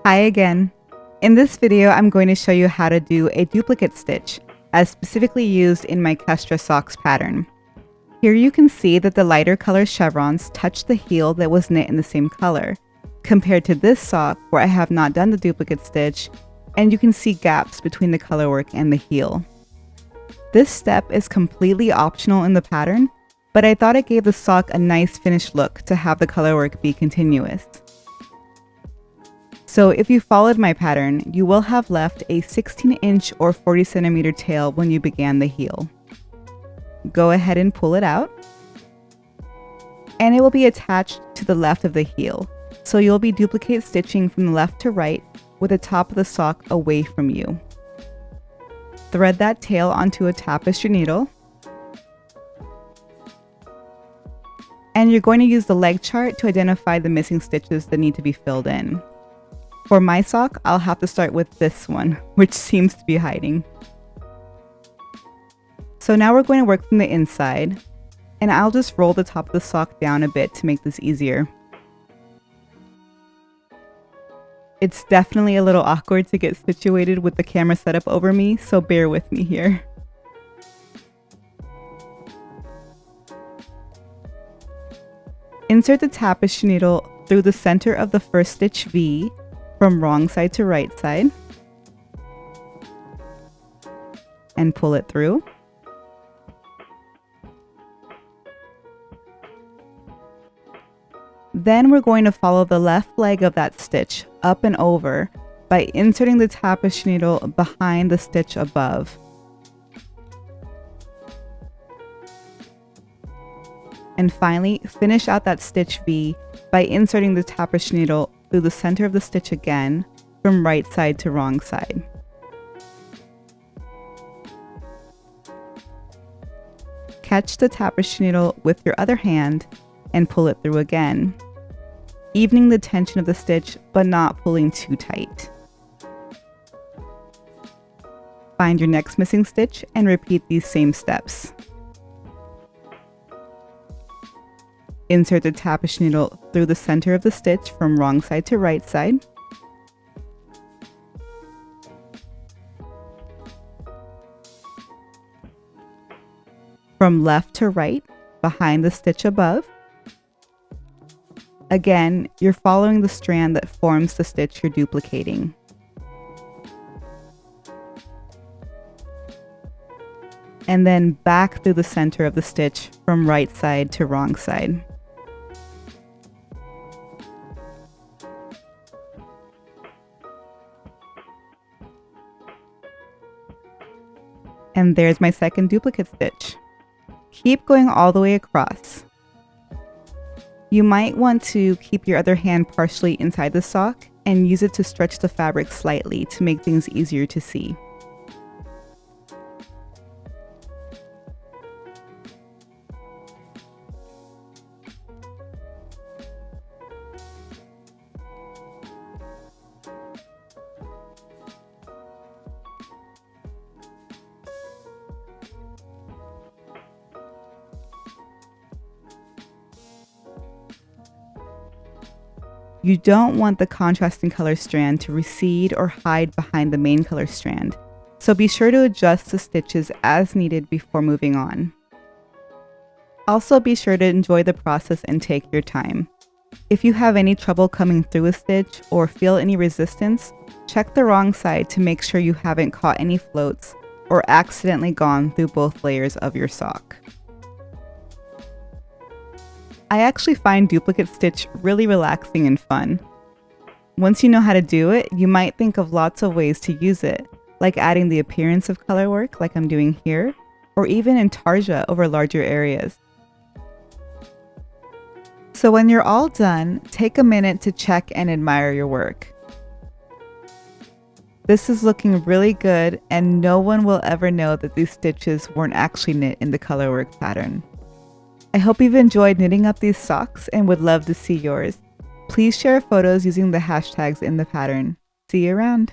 Hi again. In this video, I'm going to show you how to do a duplicate stitch, as specifically used in my Kestra Socks pattern. Here you can see that the lighter color chevrons touch the heel that was knit in the same color, compared to this sock where I have not done the duplicate stitch, and you can see gaps between the color work and the heel. This step is completely optional in the pattern, but I thought it gave the sock a nice finished look to have the color work be continuous. So if you followed my pattern, you will have left a 16-inch or 40-centimeter tail when you began the heel. Go ahead and pull it out, and it will be attached to the left of the heel. So you'll be duplicate stitching from the left to right with the top of the sock away from you. Thread that tail onto a tapestry needle, and you're going to use the leg chart to identify the missing stitches that need to be filled in. For my sock, I'll have to start with this one, which seems to be hiding. So now we're going to work from the inside, and I'll just roll the top of the sock down a bit to make this easier. It's definitely a little awkward to get situated with the camera set up over me, so bear with me here. Insert the tapestry needle through the center of the first stitch V from wrong side to right side and pull it through. Then we're going to follow the left leg of that stitch up and over by inserting the tapestry needle behind the stitch above. And finally, finish out that stitch V by inserting the tapestry needle through the center of the stitch again from right side to wrong side. Catch the tapestry needle with your other hand and pull it through again, evening the tension of the stitch but not pulling too tight. Find your next missing stitch and repeat these same steps. Insert the tapestry needle through the center of the stitch from wrong side to right side. From left to right, behind the stitch above. Again, you're following the strand that forms the stitch you're duplicating. And then back through the center of the stitch from right side to wrong side. And there's my second duplicate stitch. Keep going all the way across. You might want to keep your other hand partially inside the sock and use it to stretch the fabric slightly to make things easier to see. You don't want the contrasting color strand to recede or hide behind the main color strand, so be sure to adjust the stitches as needed before moving on. Also be sure to enjoy the process and take your time. If you have any trouble coming through a stitch or feel any resistance, check the wrong side to make sure you haven't caught any floats or accidentally gone through both layers of your sock. I actually find duplicate stitch really relaxing and fun. Once you know how to do it, you might think of lots of ways to use it, like adding the appearance of color work like I'm doing here, or even intarsia over larger areas. So when you're all done, take a minute to check and admire your work. This is looking really good, and no one will ever know that these stitches weren't actually knit in the color work pattern. I hope you've enjoyed knitting up these socks and would love to see yours. Please share photos using the hashtags in the pattern. See you around!